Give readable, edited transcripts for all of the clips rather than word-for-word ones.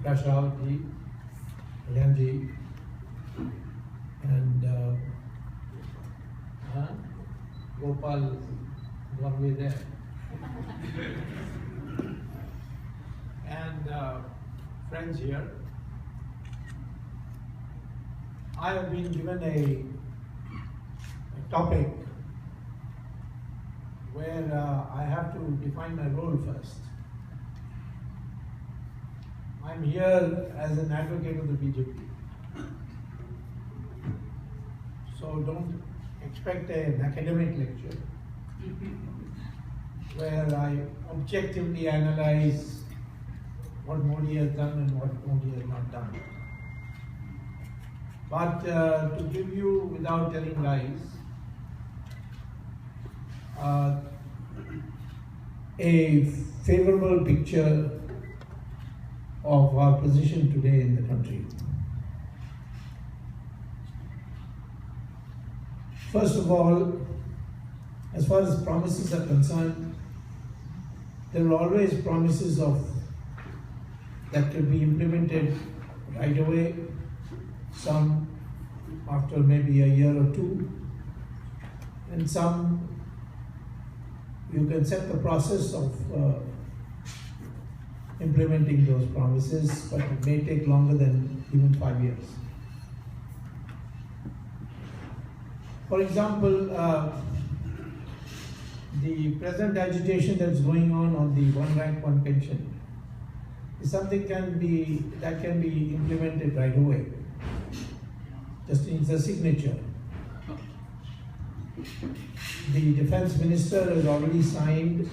Prashadji, Kalyanji, and Gopal one way there. And friends here. I have been given a topic where I have to define my role first. I'm here as an advocate of the BJP. So don't expect an academic lecture where I objectively analyze what Modi has done and what Modi has not done. But to give you, without telling lies, a favorable picture of our position today in the country. First of all, as far as promises are concerned, there are always promises that could be implemented right away, some after maybe a year or two, and some you can set the process of implementing those promises, but it may take longer than even 5 years. For example, the present agitation that's going on the one rank, one pension is something that can be implemented right away. Just needs a signature. The defense minister has already signed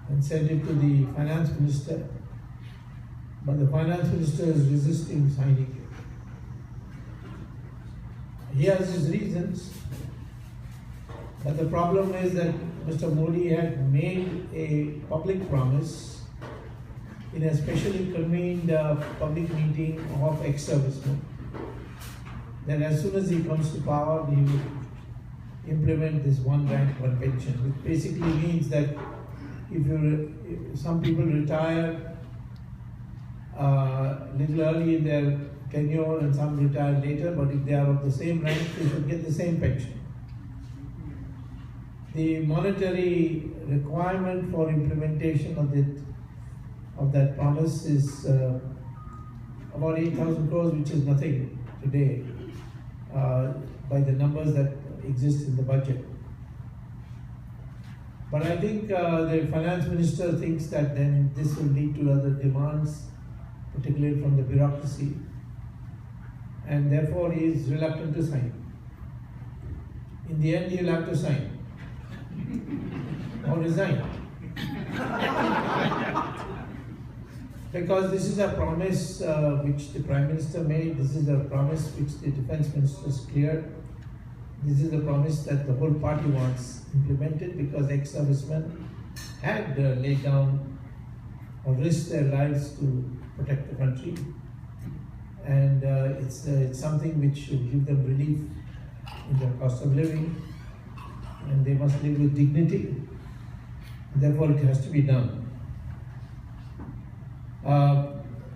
and sent it to the finance minister, but the finance minister is resisting signing it. He has his reasons, but the problem is that Mr. Modi had made a public promise in a specially convened public meeting of ex-servicemen that as soon as he comes to power, he will implement this one rank, one pension, which basically means that if some people retire little early in their tenure and some retire later, but if they are of the same rank, they should get the same pension. The monetary requirement for implementation of that promise is about 8,000 crores, which is nothing today by the numbers that exist in the budget. But I think the finance minister thinks that then this will lead to other demands, particularly from the bureaucracy, and therefore he is reluctant to sign. In the end, he will have to sign or resign. Because this is a promise which the Prime Minister made, this is a promise which the Defence Minister has cleared, this is a promise that the whole party wants implemented because ex-servicemen had laid down or risked their lives to protect the country, and it's something which should give them relief in their cost of living, and they must live with dignity, therefore it has to be done.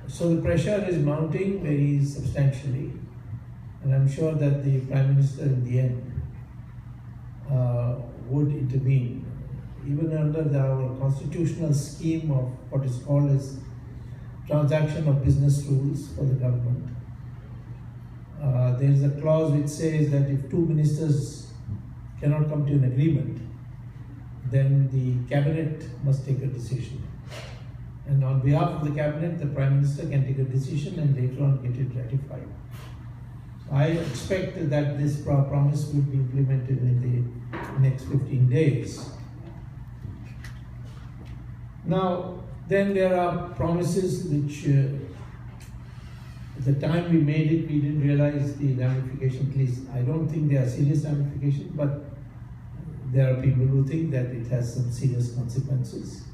So the pressure is mounting very substantially, and I'm sure that the Prime Minister in the end would intervene. Even under our constitutional scheme of what is called as transaction of business rules for the government, there is a clause which says that if two ministers cannot come to an agreement, then the cabinet must take a decision. And on behalf of the cabinet, the Prime Minister can take a decision and later on get it ratified. I expect that this promise will be implemented in the next 15 days. Now, then there are promises which, at the time we made it, we didn't realize the ramifications. At least I don't think they are serious ramifications, but there are people who think that it has some serious consequences.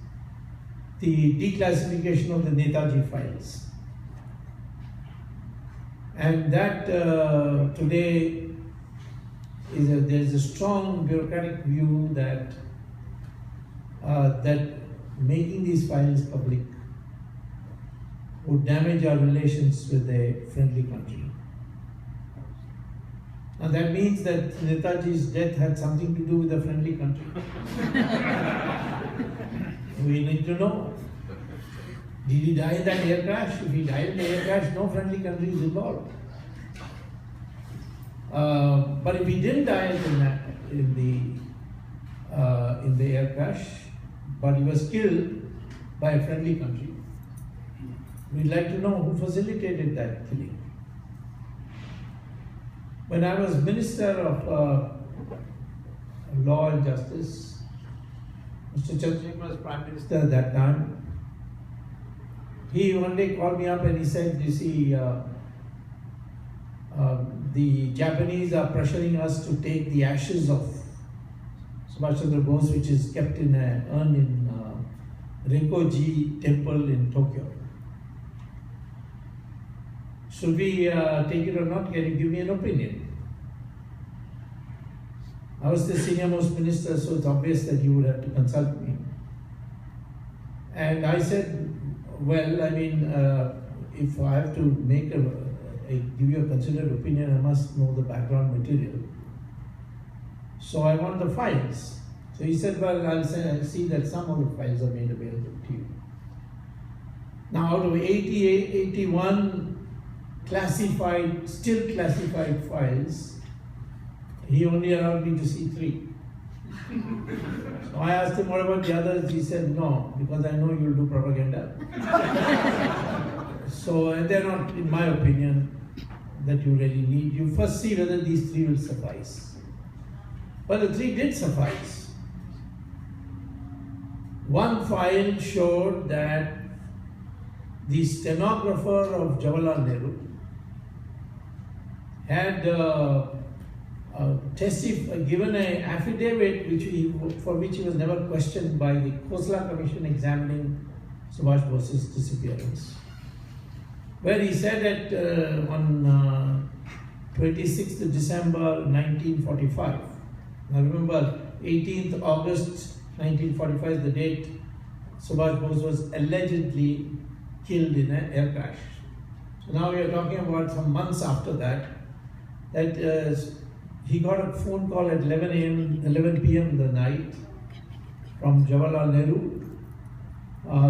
The declassification of the Netaji files. And that today there is a strong bureaucratic view that making these files public would damage our relations with a friendly country. Now that means that Netaji's death had something to do with a friendly country. We need to know. Did he die in that air crash? If he died in the air crash, no friendly country is involved. But if he didn't die in the air crash, but he was killed by a friendly country, we'd like to know who facilitated that killing. When I was Minister of Law and Justice, Mr. Chandrasekhar was Prime Minister at that time. He one day called me up and he said, you see, the Japanese are pressuring us to take the ashes of Subhash Chandra Bose, which is kept in an urn in Rama Temple in Tokyo. Should we take it or not? Can you give me an opinion? I was the senior most minister, so it's obvious that you would have to consult me. And I said, well, I mean, if I have to make give you a considered opinion, I must know the background material. So I want the files. So he said, well, I'll see that some of the files are made available to you. Now, out of 81 classified, still classified files, he only allowed me to see 3. So I asked him, what about the others? He said, no, because I know you'll do propaganda. So, and they're not, in my opinion, that you really need. You first see whether these 3 will suffice. But the 3 did suffice. One file showed that the stenographer of Jawaharlal Nehru had given an affidavit for which he was never questioned by the Khosla Commission examining Subhash Bose's disappearance, where he said that on 26th December 1945, now remember 18th August 1945 is the date Subhash Bose was allegedly killed in an air crash. So now we are talking about some months after that, he got a phone call at 11 p.m. in the night from Jawaharlal Nehru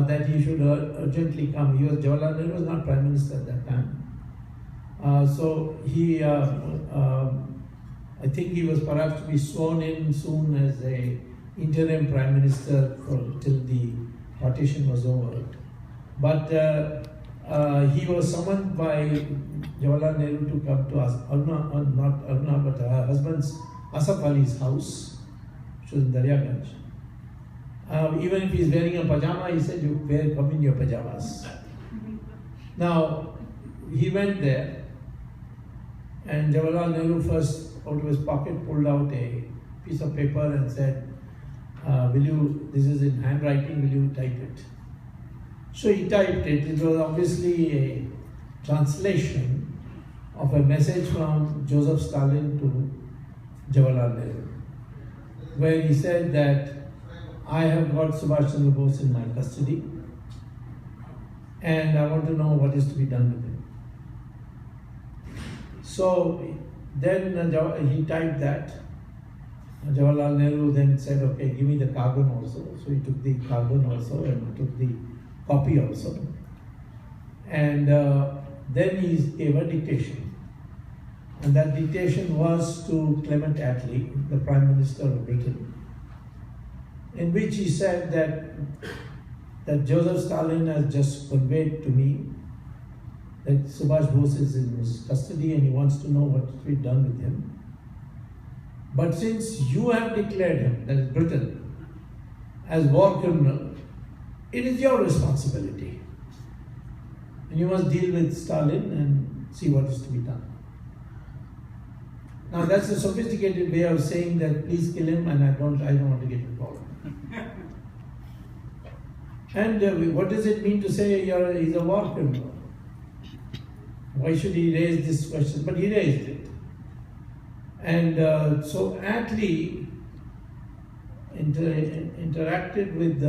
that he should urgently come. Jawaharlal Nehru was not Prime Minister at that time. So he, I think he was perhaps to be sworn in soon as a interim Prime Minister till the partition was over. But he was summoned by Jawaharlal Nehru to come to not Aruna, but her husband's Asaf Ali's house, which was in Daryaganj. Even if he's wearing a pajama, he said, come in your pajamas. Now, he went there, and Jawaharlal Nehru first, out of his pocket, pulled out a piece of paper and said, this is in handwriting, will you type it? So he typed it. It was obviously a translation of a message from Joseph Stalin to Jawaharlal Nehru, where he said that I have got Subhash Chandra Bose in my custody and I want to know what is to be done with him. So then he typed that. Jawaharlal Nehru then said, okay, give me the carbon also. So he took the carbon also and took the copy also. And then he gave a dictation. And that dictation was to Clement Attlee, the Prime Minister of Britain, in which he said that Joseph Stalin has just conveyed to me that Subhash Bose is in his custody and he wants to know what to be done with him. But since you have declared him, that is Britain, as war criminal, it is your responsibility. And you must deal with Stalin and see what is to be done. Now that's a sophisticated way of saying that please kill him and I don't want to get involved. And what does it mean to say he's a war criminal? Why should he raise this question? But he raised it. And so Attlee interacted with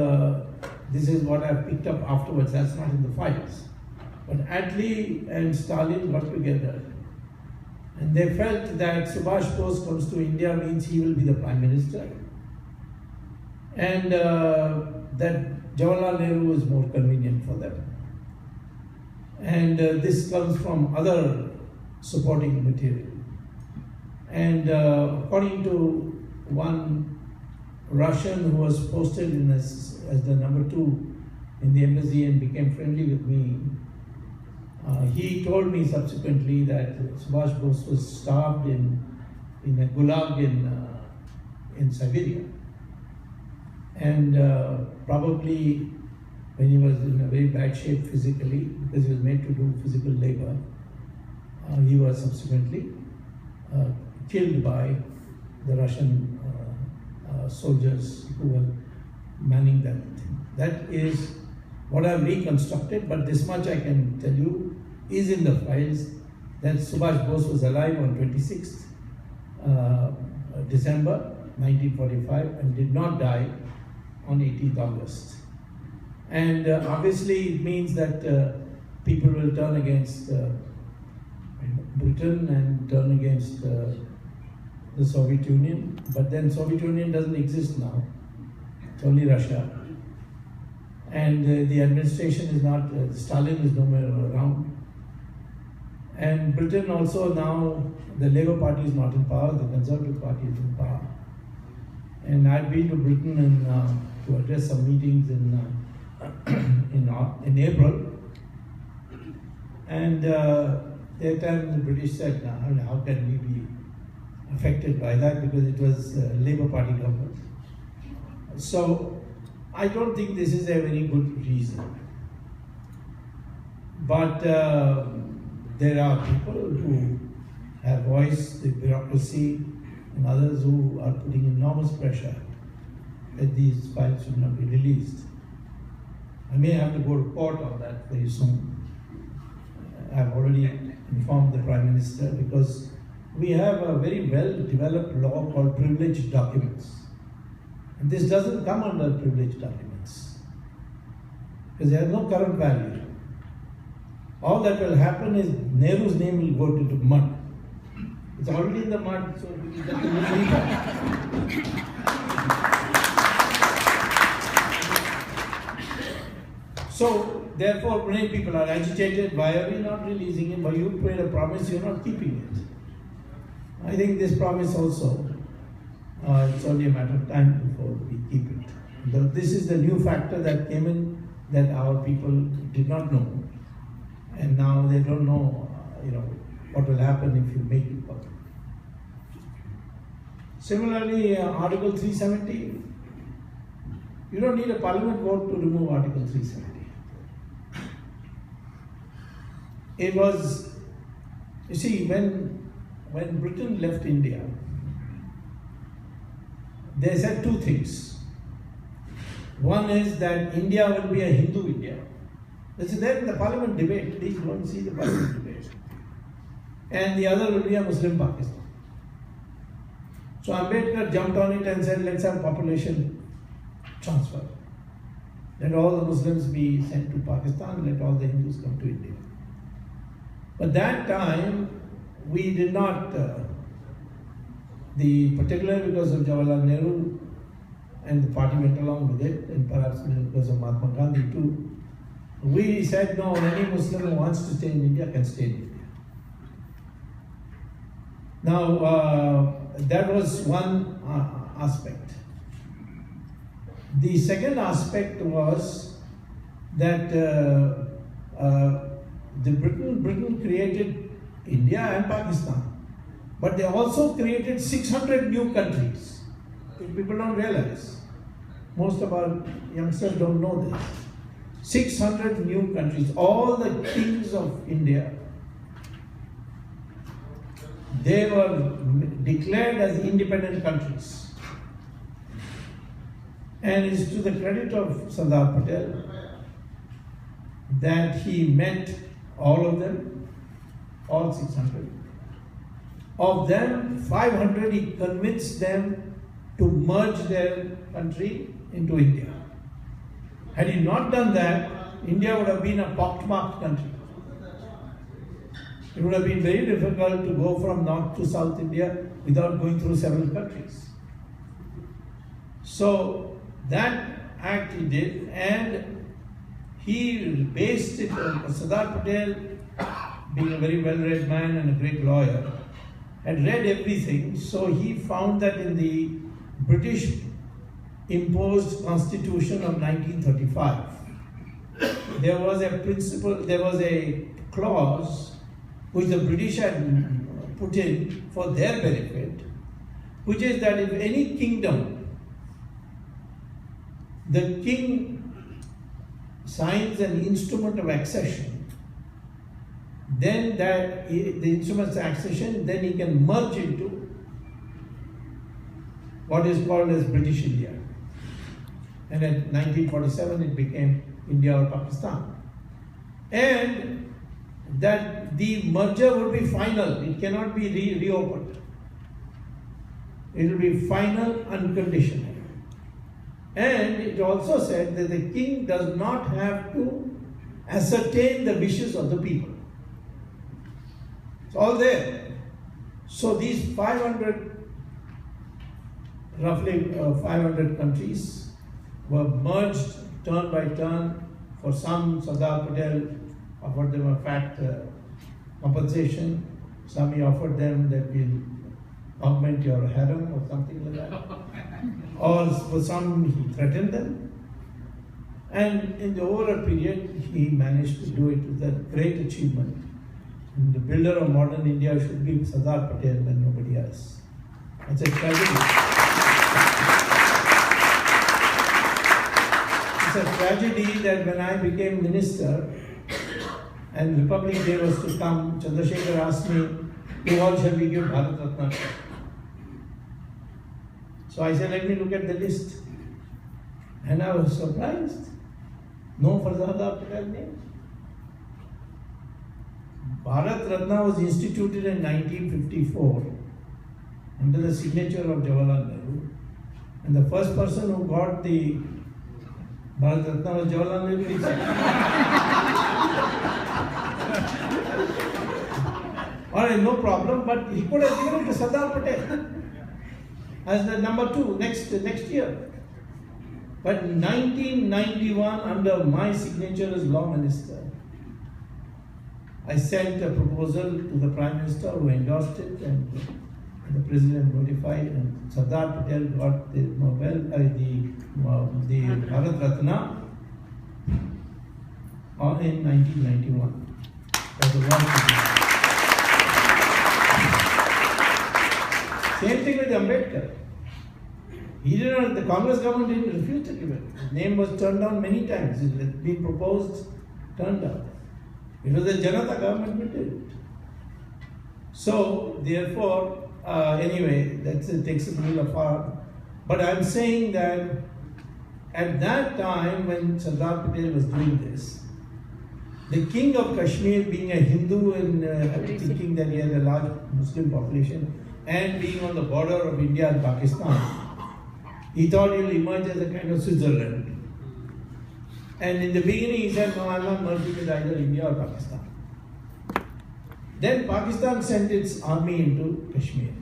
this is what I've picked up afterwards, that's not in the files. But Attlee and Stalin got together and they felt that Subhash Bose comes to India means he will be the Prime Minister, and that Jawaharlal Nehru is more convenient for them. And this comes from other supporting material. And according to one Russian who was posted in as the number 2 in the embassy and became friendly with me, he told me subsequently that Subhash Bose was starved in a gulag in Siberia. And probably when he was in a very bad shape physically, because he was made to do physical labor, he was subsequently killed by the Russian soldiers who were manning that thing. That is what I've reconstructed, but this much I can tell you is in the files, that Subhash Bose was alive on 26th December 1945 and did not die on 18th August. And obviously it means that people will turn against Britain and turn against the Soviet Union, but then Soviet Union doesn't exist now, it's only Russia. And the administration is not, Stalin is nowhere around. And Britain also now, the Labour Party is not in power, the Conservative Party is in power. And I've been to Britain and to address some meetings in April. And that time the British said, how can we be affected by that, because it was Labour Party government. So I don't think this is a very good reason. But there are people who have voiced the bureaucracy and others who are putting enormous pressure that these files should not be released. I may have to go to court on that very soon. I've already informed the Prime Minister, because we have a very well-developed law called privileged documents. And this doesn't come under privileged documents, because they have no current value. All that will happen is Nehru's name will go into mud. It's already in the mud, so we get to leave that. So, therefore, many people are agitated. Why are we not releasing it? Why you made a promise, you're not keeping it. I think this promise also, it's only a matter of time before we keep it. This is the new factor that came in that our people did not know. And now they don't know, what will happen if you make it public. Similarly, Article 370, you don't need a parliament vote to remove Article 370. It was, you see, when Britain left India, they said two things. One is that India will be a Hindu India. This is there in the parliament debate. Please go and see the parliament debate. And the other will be a Muslim Pakistan. So Ambedkar jumped on it and said, let's have population transfer. Let all the Muslims be sent to Pakistan, let all the Hindus come to India. But that time, we did not, particularly because of Jawaharlal Nehru, and the party went along with it, and perhaps because of Mahatma Gandhi too, we said, no, any Muslim who wants to stay in India can stay in India. Now, that was one aspect. The second aspect was that Britain created India and Pakistan, but they also created 600 new countries. People don't realize. Most of our youngsters don't know this. 600 new countries. All the kings of India, they were declared as independent countries. And it's to the credit of Sardar Patel that he met all of them, all 600. Of them, 500 he convinced them to merge their country into India. Had he not done that, India would have been a pockmarked country. It would have been very difficult to go from North to South India without going through several countries. So that act he did, and he based it on Sardar Patel, being a very well-read man and a great lawyer, had read everything, so he found that in the British imposed constitution of 1935, there was a clause which the British had put in for their benefit, which is that if any kingdom, the king signs an instrument of accession, then the instrument of accession, then he can merge into what is called as British India. And in 1947 it became India or Pakistan. And that the merger would be final, it cannot be reopened. It will be final, unconditional. And it also said that the king does not have to ascertain the wishes of the people. It's all there. So these 500, roughly 500 countries were merged turn by turn. For some, Sardar Patel offered them a fat compensation. Swami offered them that will augment your harem or something like that. Or for some, he threatened them. And in the over a period, he managed to do it with a great achievement. And the builder of modern India should be Sardar Patel and nobody else. It's a tragedy. It's a tragedy that when I became minister and Republic Day was to come, Chandrasekhar asked me, who all shall we give Bharat Ratna? So I said, let me look at the list. And I was surprised. No Sardar Patel name. Bharat Ratna was instituted in 1954 under the signature of Jawaharlal Nehru. And the first person who got the Bharat Ratna was Jawaharlal Nehru himself. Alright, no problem, but he could have given it to Sardar Patel as the number 2 next year. But in 1991, under my signature as law minister, I sent a proposal to the Prime Minister who endorsed it, and the President notified, and Sardar Patel got the the Bharat Ratna in 1991. That was one. Same thing with Ambedkar. He didn't. The Congress government didn't refuse to give it. His name was turned down many times. It had been proposed, turned down. It was the Janata government who did it. So, therefore, anyway, it takes a little afar. But I'm saying that at that time when Sardar Patel was doing this, the king of Kashmir, being a Hindu and thinking that he had a large Muslim population, and being on the border of India and Pakistan, he thought he will emerge as a kind of Switzerland. And in the beginning he said, no, I'm not merging with either India or Pakistan. Then Pakistan sent its army into Kashmir.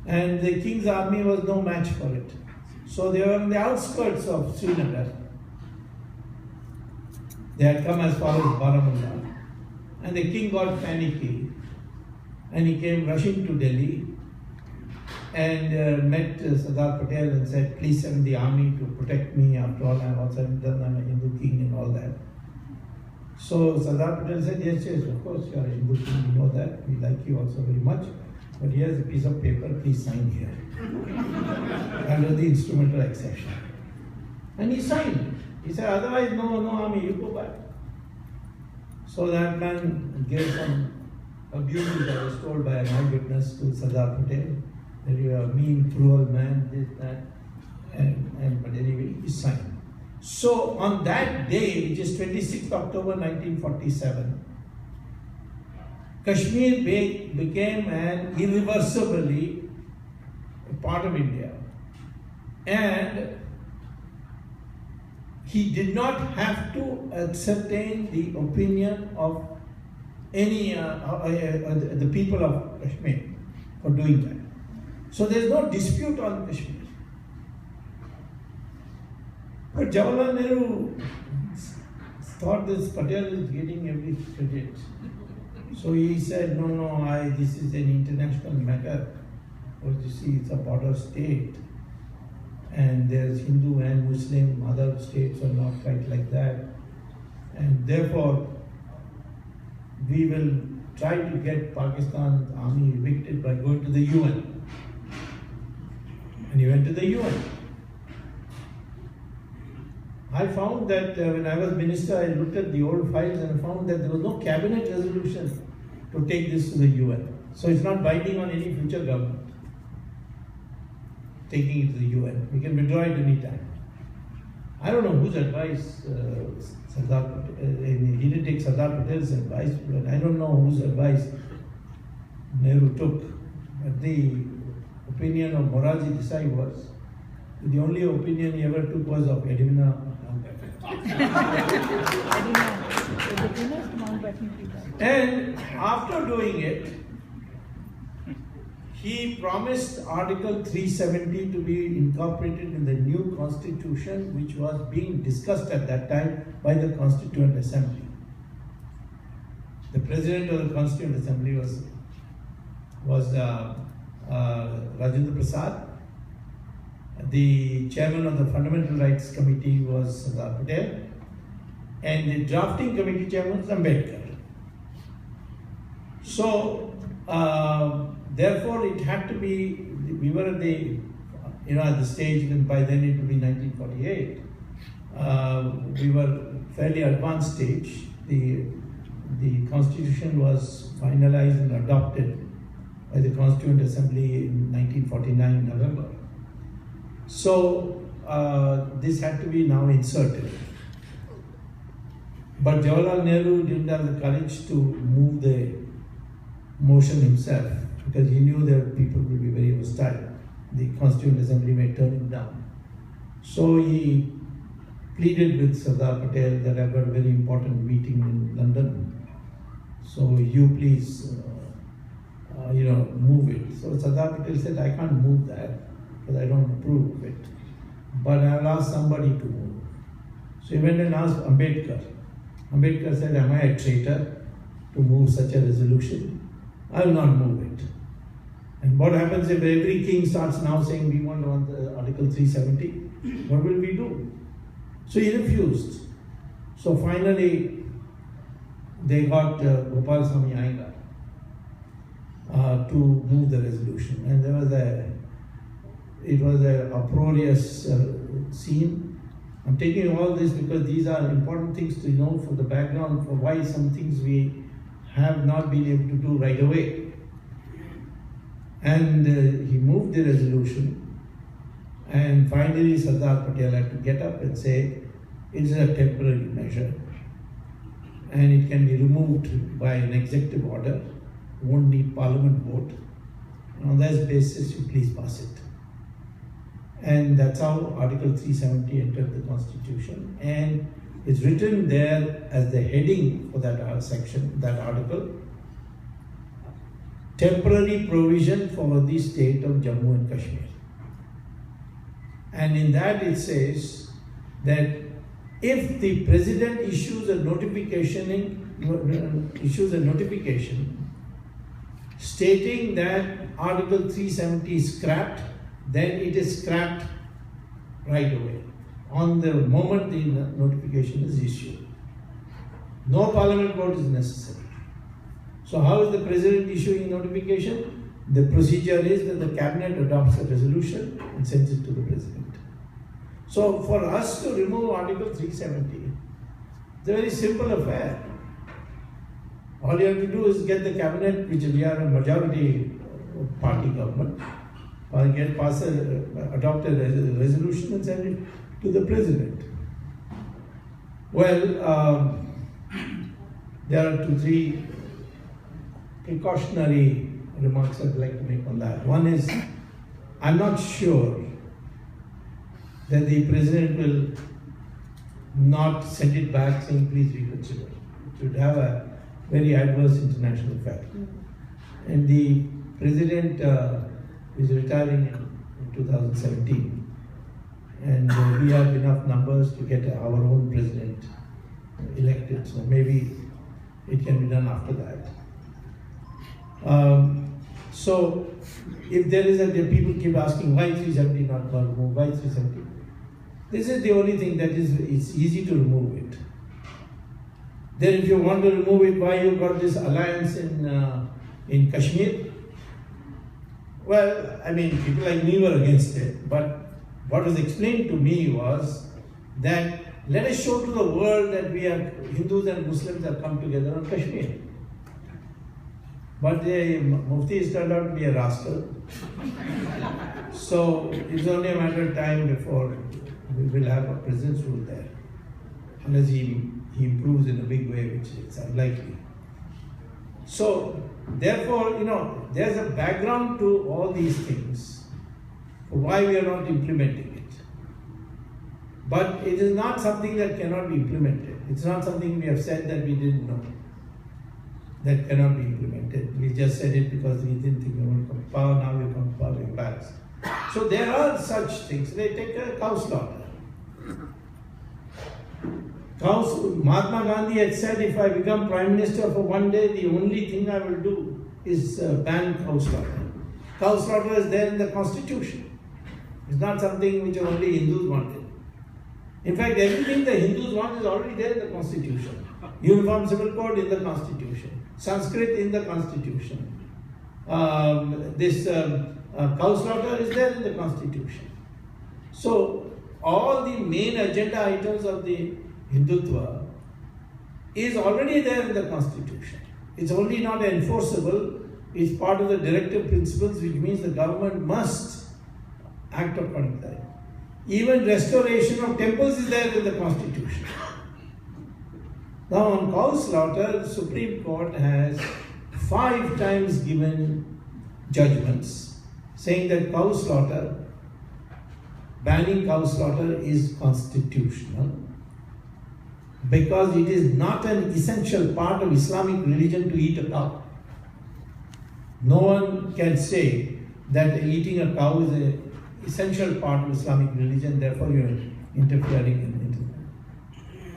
And the king's army was no match for it. So they were on the outskirts of Srinagar. They had come as far as Baramulla. And the king got panicky. And he came rushing to Delhi and met Sardar Patel and said, please send the army to protect me. After all, I'm also I'm a Hindu king and all that. So Sardar Patel said, yes, of course, you are a Hindu king, we know that. We like you also very much. But here's a piece of paper, please sign here. Under the instrumental accession. And he signed. He said, otherwise, no army, you go back. So that man gave some abuse that was told by an eyewitness to Sardar Patel, that you are a mean, cruel man, this, that, but anyway, he signed. So on that day, which is 26th October 1947, Kashmir became an irreversibly a part of India. And he did not have to ascertain the opinion of the people of Kashmir for doing that. So there is no dispute on Kashmir. But Jawaharlal Nehru thought this Patel is getting every credit. So he said, no, this is an international matter. Because you see, it's a border state. And there's Hindu and Muslim, other states are not quite like that. And therefore, we will try to get Pakistan's army evicted by going to the UN. And he went to the UN. I found that when I was minister, I looked at the old files and I found that there was no cabinet resolution to take this to the UN. So it's not binding on any future government taking it to the UN. We can withdraw it any time. I don't know whose advice he didn't take Sardar Patel's advice, but I don't know whose advice Nehru took. But the opinion of Moraji Desai was, the only opinion he ever took was of Edwina. And after doing it, he promised Article 370 to be incorporated in the new constitution, which was being discussed at that time by the Constituent Assembly. The president of the Constituent Assembly was Rajendra Prasad. The chairman of the Fundamental Rights Committee was Sardar Patel, and the drafting committee chairman was Ambedkar. So, therefore, it had to be. We were at the, at the stage, and by then it would be 1948. We were fairly advanced stage. The constitution was finalized and adopted by the Constituent Assembly in 1949 November. So this had to be now inserted. But Jawaharlal Nehru didn't have the courage to move the motion himself because he knew that people would be very hostile. The Constituent Assembly may turn him down. So he pleaded with Sardar Patel that I've got a very important meeting in London. So you please, move it. So Sardar Patel said, I can't move that because I don't approve of it. But I'll ask somebody to move. So he went and asked Ambedkar. Ambedkar said, am I a traitor to move such a resolution? I will not move it. And what happens if every king starts now saying we want the Article 370? What will we do? So he refused. So finally, they got Gopal Swamy Iyengar to move the resolution. And it was an uproarious scene. I'm taking all this because these are important things to know for the background for why some things we have not been able to do right away. And he moved the resolution, and finally Sardar Patel had to get up and say, it is a temporary measure and it can be removed by an executive order, won't need parliament vote. And on that basis, you please pass it. And that's how Article 370 entered the Constitution. And it's written there as the heading for that section, that article, temporary provision for the state of Jammu and Kashmir. And in that it says that if the president issues a notification stating that Article 370 is scrapped, then it is scrapped right away, on the moment the notification is issued. No parliament vote is necessary. So how is the president issuing notification? The procedure is that the cabinet adopts a resolution and sends it to the president. So for us to remove Article 370, it's a very simple affair. All you have to do is get the cabinet, which we are a majority party government, or adopt a resolution and send it to the president. Well, there are 2-3 precautionary remarks I'd like to make on that. One is, I'm not sure that the president will not send it back saying please reconsider. It should have very adverse international effect. And the president is retiring in 2017, and we have enough numbers to get our own president elected, so maybe it can be done after that. So if there is people keep asking why 370 not removed, why 370? This is the only thing that it's easy to remove it. Then if you want to remove it, why you got this alliance in Kashmir? Well, I mean, people like me were against it, but what was explained to me was that let us show to the world that we are Hindus and Muslims have come together on Kashmir. But the Mufti has turned out to be a rascal. So it's only a matter of time before we will have a president's rule there. Unless he improves in a big way, which is unlikely. So therefore, there's a background to all these things for why we are not implementing it. But it is not something that cannot be implemented. It's not something we have said that we didn't know that cannot be implemented. We just said it because we didn't think we would come to power. Now we come to power, we're balanced. So there are such things. They take a cow slaughter. Mahatma Gandhi had said, if I become Prime Minister for one day, the only thing I will do is ban cow slaughter. Cow slaughter is there in the Constitution. It's not something which only Hindus wanted. In fact, everything the Hindus want is already there in the Constitution. Uniform Civil Code in the Constitution. Sanskrit in the Constitution. Cow slaughter is there in the Constitution. So, all the main agenda items of the Hindutva is already there in the Constitution. It's only not enforceable. It's part of the directive principles, which means the government must act according to that. Even restoration of temples is there in the Constitution. Now on cow slaughter, the Supreme Court has 5 times given judgments saying that cow slaughter, banning cow slaughter is constitutional because it is not an essential part of Islamic religion to eat a cow. No one can say that eating a cow is an essential part of Islamic religion, therefore you are interfering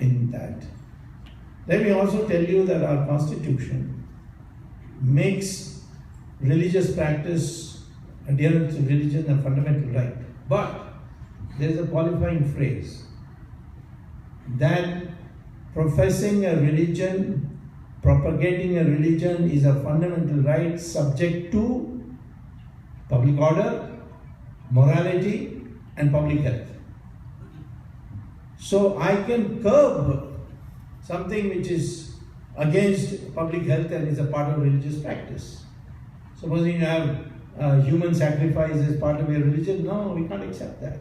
in that. Let me also tell you that our Constitution makes religious practice, adherence to religion, a fundamental right. But there is a qualifying phrase that professing a religion, propagating a religion is a fundamental right subject to public order, morality, and public health. So I can curb something which is against public health and is a part of religious practice. Supposing you have human sacrifice as part of your religion, no, we can't accept that.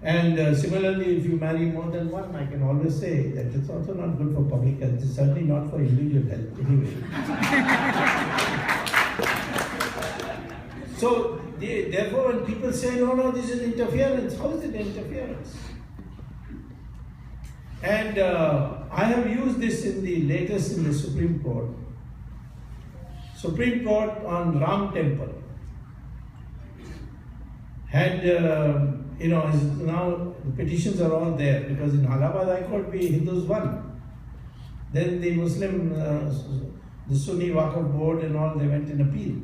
And similarly, if you marry more than one, I can always say that it's also not good for public health. It's certainly not for individual health anyway. So, therefore, when people say, no, this is interference, how is it interference? And I have used this in the latest in the Supreme Court. Supreme Court on Ram Temple had, now the petitions are all there because in Allahabad High Court we Hindus won. Then the Muslim, the Sunni Waqf board and all, they went in appeal.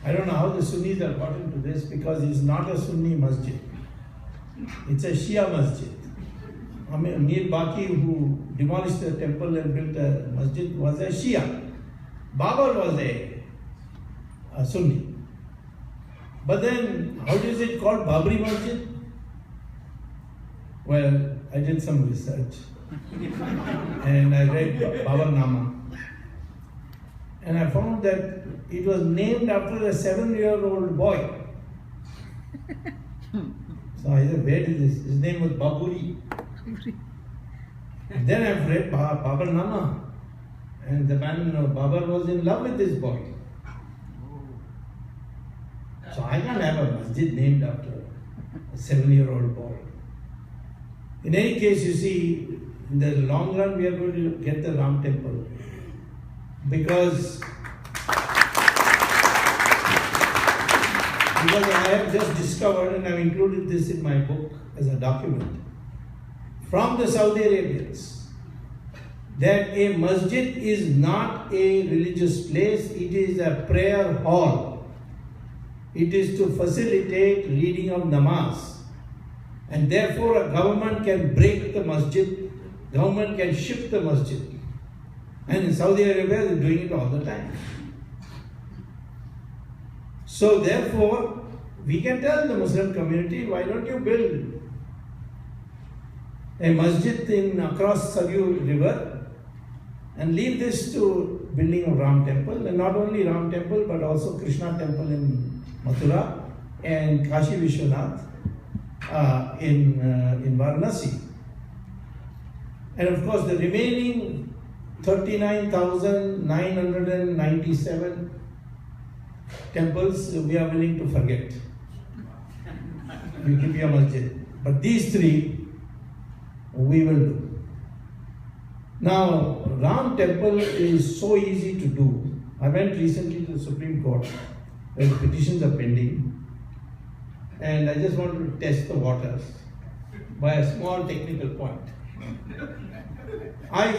I don't know how the Sunnis have got into this because it's not a Sunni masjid. It's a Shia masjid. Mir Baqi, who demolished the temple and built a masjid, was a Shia. Babur was a Sunni. But then, how is it called Babri Masjid? Well, I did some research and I read Babar Nama. And I found that it was named after a 7-year-old boy. So I said, where is this? His name was Baburi. And then I've read Babar Nama. And the man, Babar, was in love with this boy. So I can't have a masjid named after a 7-year-old boy. In any case, you see, in the long run we are going to get the Ram Temple, because I have just discovered, and I have included this in my book as a document, from the Saudi Arabians, that a masjid is not a religious place, it is a prayer hall. It is to facilitate reading of namaz. And therefore a government can break the masjid, government can shift the masjid. And in Saudi Arabia they are doing it all the time. So therefore, we can tell the Muslim community, why don't you build a masjid across Saryu River and leave this to building of Ram Temple, and not only Ram Temple but also Krishna Temple in Mathura and Kashi Vishwanath in Varanasi. And of course the remaining 39,997 temples we are willing to forget. We give you a masjid. But these three we will do. Now, Ram Temple is so easy to do. I went recently to the Supreme Court where the petitions are pending, and I just wanted to test the waters by a small technical point. I